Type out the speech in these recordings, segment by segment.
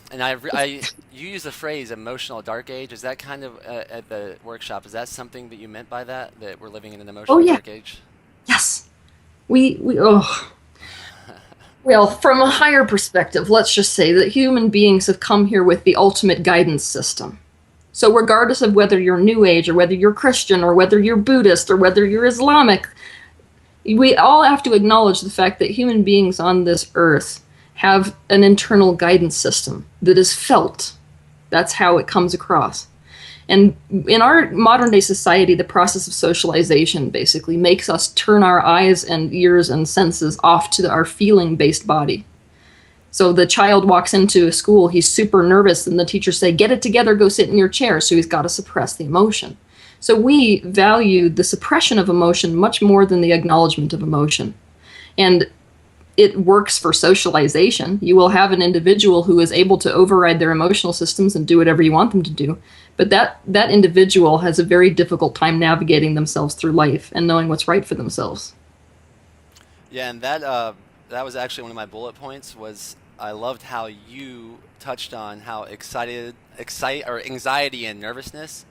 And you use the phrase emotional dark age. Is that kind of at the workshop? Is that something that you meant by that? That we're living in an Oh emotional yeah, dark age? yes. Oh, well, from a higher perspective, let's just say that human beings have come here with the ultimate guidance system. So, regardless of whether you're New Age or whether you're Christian or whether you're Buddhist or whether you're Islamic, we all have to acknowledge the fact that human beings on this earth have an internal guidance system that is felt. That's how it comes across. And in our modern day society, the process of socialization basically makes us turn our eyes and ears and senses off to our feeling based body. So the child walks into a school, he's super nervous, and the teachers say, "Get it together, go sit in your chair." So he's got to suppress the emotion. So we value the suppression of emotion much more than the acknowledgement of emotion. And it works for socialization. You will have an individual who is able to override their emotional systems and do whatever you want them to do. But that individual has a very difficult time navigating themselves through life and knowing what's right for themselves. Yeah, and that was actually one of my bullet points. Was I loved how you touched on how or anxiety and nervousness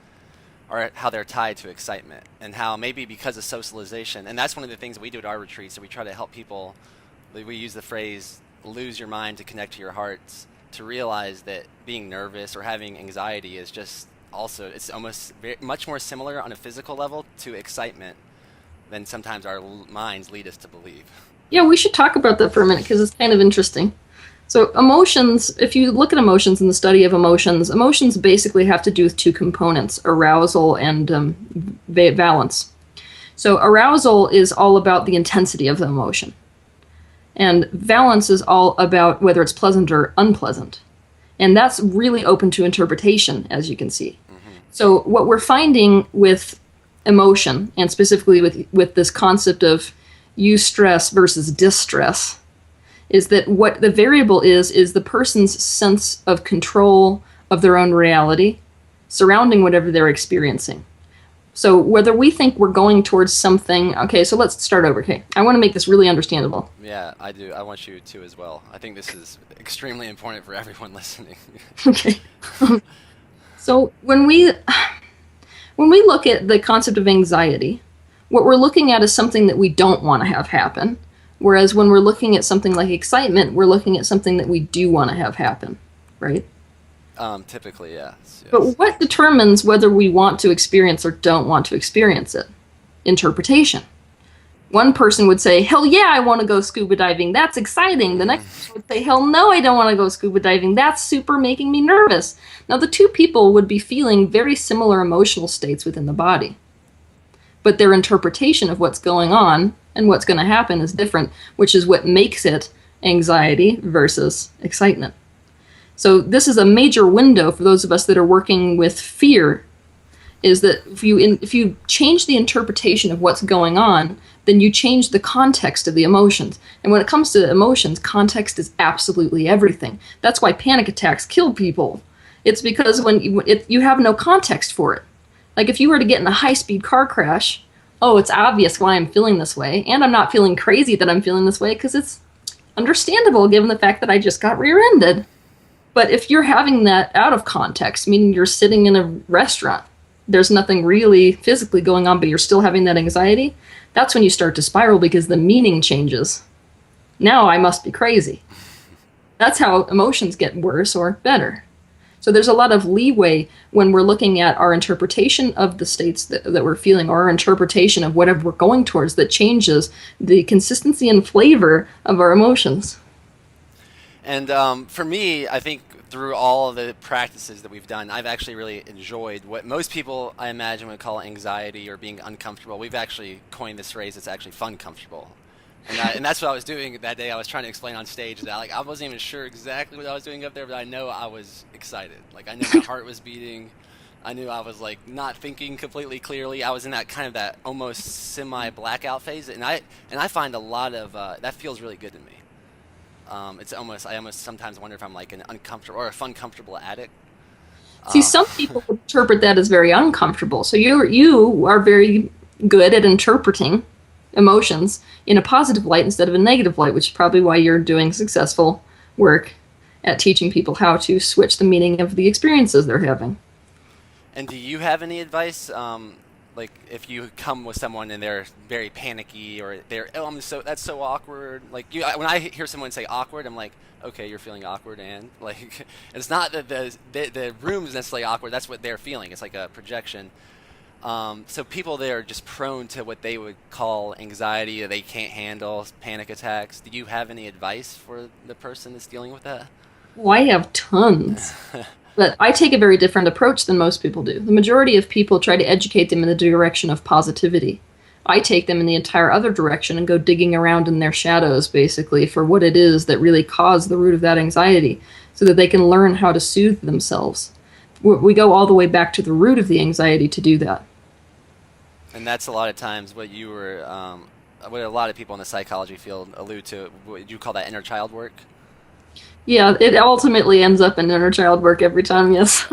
are how they're tied to excitement, and how maybe because of socialization, and that's one of the things that we do at our retreats. So we try to help people. We use the phrase "lose your mind to connect to your hearts," to realize that being nervous or having anxiety is just also it's almost much more similar on a physical level to excitement than sometimes our minds lead us to believe. Yeah, we should talk about that for a minute because it's kind of interesting. So, emotions, if you look at emotions and the study of emotions, emotions basically have to do with two components, arousal and valence. So, arousal is all about the intensity of the emotion, and valence is all about whether it's pleasant or unpleasant. And that's really open to interpretation, as you can see. Hmm. So, what we're finding with emotion, and specifically with this concept of eustress versus distress, is that what the variable is the person's sense of control of their own reality surrounding whatever they're experiencing. So whether we think we're going towards something, okay, so let's start over. Okay, I want to make this really understandable. Yeah, I do. I want you to as well. I think this is extremely important for everyone listening. Okay. So when we look at the concept of anxiety, what we're looking at is something that we don't want to have happen. Whereas when we're looking at something like excitement, we're looking at something that we do want to have happen, right? Typically, yes, yes. But what determines whether we want to experience or don't want to experience it? Interpretation. One person would say, "Hell yeah, I want to go scuba diving. That's exciting." The next person would say, "Hell no, I don't want to go scuba diving. That's super making me nervous." Now, the two people would be feeling very similar emotional states within the body, but their interpretation of what's going on and what's going to happen is different, which is what makes it anxiety versus excitement. So this is a major window for those of us that are working with fear, is that if you change the interpretation of what's going on, then you change the context of the emotions. And when it comes to emotions, context is absolutely everything. That's why panic attacks kill people. It's because you have no context for it. Like if you were to get in a high-speed car crash, oh, it's obvious why I'm feeling this way, and I'm not feeling crazy that I'm feeling this way because it's understandable given the fact that I just got rear-ended. But if you're having that out of context, meaning you're sitting in a restaurant, there's nothing really physically going on, but you're still having that anxiety, that's when you start to spiral because the meaning changes. Now I must be crazy. That's how emotions get worse or better. So there's a lot of leeway when we're looking at our interpretation of the states that we're feeling, or our interpretation of whatever we're going towards, that changes the consistency and flavor of our emotions. And for me, I think through all of the practices that we've done, I've actually really enjoyed what most people, I imagine, would call anxiety or being uncomfortable. We've actually coined this phrase. It's actually fun comfortable. And that's what I was doing that day. I was trying to explain on stage that I wasn't even sure exactly what I was doing up there, but I know I was excited. Like I knew my heart was beating. I knew I was like not thinking completely clearly. I was in that kind of that almost semi blackout phase, and I find a lot of that feels really good to me. I almost sometimes wonder if I'm like an uncomfortable or a fun comfortable addict. See, Um, some people would interpret that as very uncomfortable. So you are very good at interpreting emotions in a positive light instead of a negative light, which is probably why you're doing successful work at teaching people how to switch the meaning of the experiences they're having. And do you have any advice? Like if you come with someone and they're very panicky or they're that's so awkward. Like when I hear someone say awkward, I'm like, okay, you're feeling awkward, and like it's not that the room is necessarily awkward. That's what they're feeling. It's like a projection. So people that are just prone to what they would call anxiety, or they can't handle panic attacks. Do you have any advice for the person that's dealing with that? Well, I have tons. But I take a very different approach than most people do. The majority of people try to educate them in the direction of positivity. I take them in the entire other direction and go digging around in their shadows, basically, for what it is that really caused the root of that anxiety, so that they can learn how to soothe themselves. We go all the way back to the root of the anxiety to do that. And that's a lot of times what you were, what a lot of people in the psychology field allude to. Would you call that inner child work? Yeah, it ultimately ends up in inner child work every time, yes.